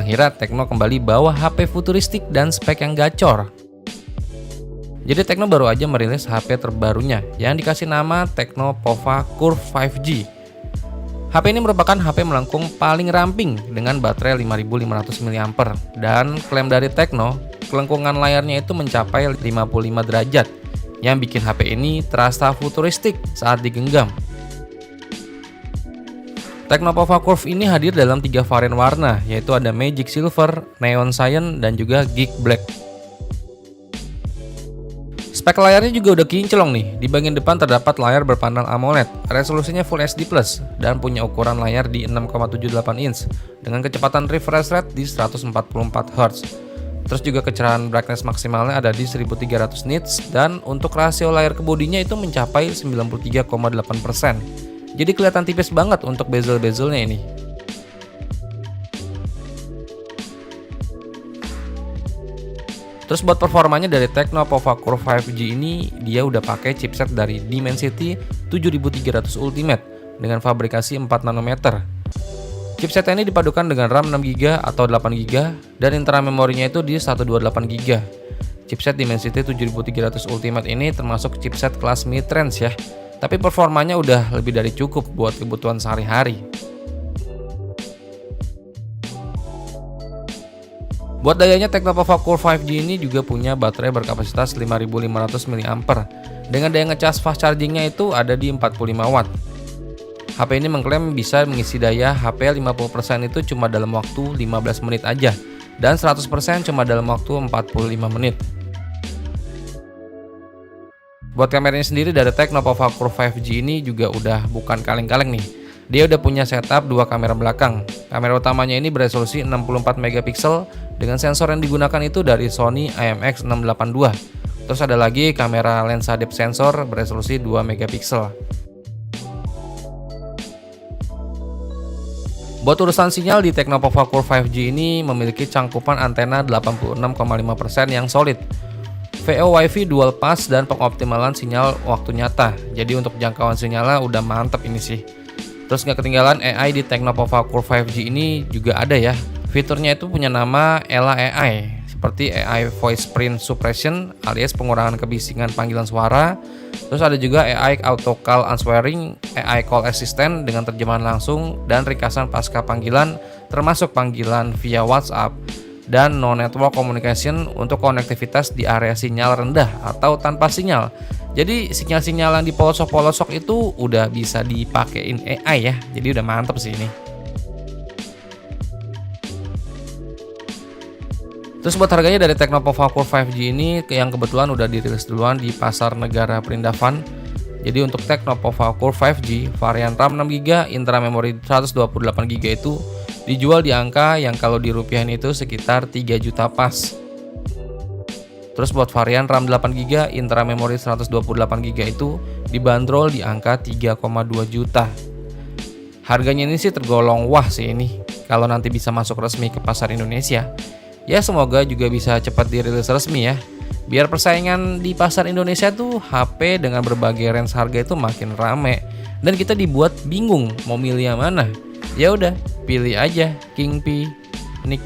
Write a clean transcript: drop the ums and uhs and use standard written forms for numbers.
akhirnya Tecno kembali bawa HP futuristik dan spek yang gacor. Jadi Tecno baru aja merilis HP terbarunya yang dikasih nama Tecno Pova Curve 5G. HP ini merupakan HP melengkung paling ramping dengan baterai 5500 mAh dan klaim dari Tecno, kelengkungan layarnya itu mencapai 55 derajat yang bikin HP ini terasa futuristik saat digenggam. Tecno Pova Curve ini hadir dalam 3 varian warna, yaitu ada Magic Silver, Neon Cyan, dan juga Geek Black. Spek layarnya juga udah kinclong nih. Di bagian depan terdapat layar berpanel AMOLED, resolusinya Full HD+, dan punya ukuran layar di 6,78 inch dengan kecepatan refresh rate di 144 Hz. Terus juga kecerahan brightness maksimalnya ada di 1300 nits, dan untuk rasio layar ke bodinya itu mencapai 93,8%. Jadi kelihatan tipis banget untuk bezel-bezelnya ini. Terus buat performanya dari Tecno Pova Curve 5G ini, dia udah pakai chipset dari Dimensity 7300 Ultimate dengan fabrikasi 4 nanometer. Chipset ini dipadukan dengan RAM 6GB atau 8GB dan internal memorinya itu di 128GB. Chipset Dimensity 7300 Ultimate ini termasuk chipset kelas mid-range ya. Tapi performanya udah lebih dari cukup buat kebutuhan sehari-hari. Buat dayanya Tecno Pova Curve 5G ini juga punya baterai berkapasitas 5500 mAh dengan daya ngecas fast chargingnya itu ada di 45 Watt. HP ini mengklaim bisa mengisi daya HP 50% itu cuma dalam waktu 15 menit aja dan 100% cuma dalam waktu 45 menit. Buat kameranya sendiri dari Tecno Pova Curve 5G ini juga udah bukan kaleng-kaleng nih. Dia udah punya setup 2 kamera belakang. Kamera utamanya ini beresolusi 64 megapiksel dengan sensor yang digunakan itu dari Sony IMX682. Terus ada lagi kamera lensa depth sensor beresolusi 2 megapiksel. Buat urusan sinyal di Tecno Pova Curve 5G ini memiliki cangkupan antena 86,5% yang solid. VO Wi-Fi dual pass dan pengoptimalan sinyal waktu nyata. Jadi untuk jangkauan sinyalnya udah mantep ini sih. Terus nggak ketinggalan AI di Tecno Pova Curve 5G ini juga ada ya. Fiturnya itu punya nama Ella AI, seperti AI Voice Print Suppression alias pengurangan kebisingan panggilan suara. Terus ada juga AI Auto Call Answering, AI Call Assistant dengan terjemahan langsung dan ringkasan pasca panggilan termasuk panggilan via WhatsApp. Dan no network communication untuk konektivitas di area sinyal rendah atau tanpa sinyal. Jadi sinyal-sinyal yang di pelosok-pelosok itu udah bisa dipakein AI ya. Jadi udah mantep sih ini. Terus buat harganya dari Tecno Pova Curve 5G ini yang kebetulan udah dirilis duluan di pasar negara perindavan. Jadi untuk Tecno Pova Curve 5G varian RAM 6GB, internal memori 128GB itu dijual di angka yang kalau dirupiahin itu sekitar 3 juta pas. Terus buat varian RAM 8GB, internal memori 128GB itu dibanderol di angka 3,2 juta. Harganya ini sih tergolong wah sih ini kalau nanti bisa masuk resmi ke pasar Indonesia. Ya semoga juga bisa cepat dirilis resmi ya. Biar persaingan di pasar Indonesia tuh HP dengan berbagai range harga itu makin rame dan kita dibuat bingung mau milih yang mana. Ya udah, pilih aja King P Nick.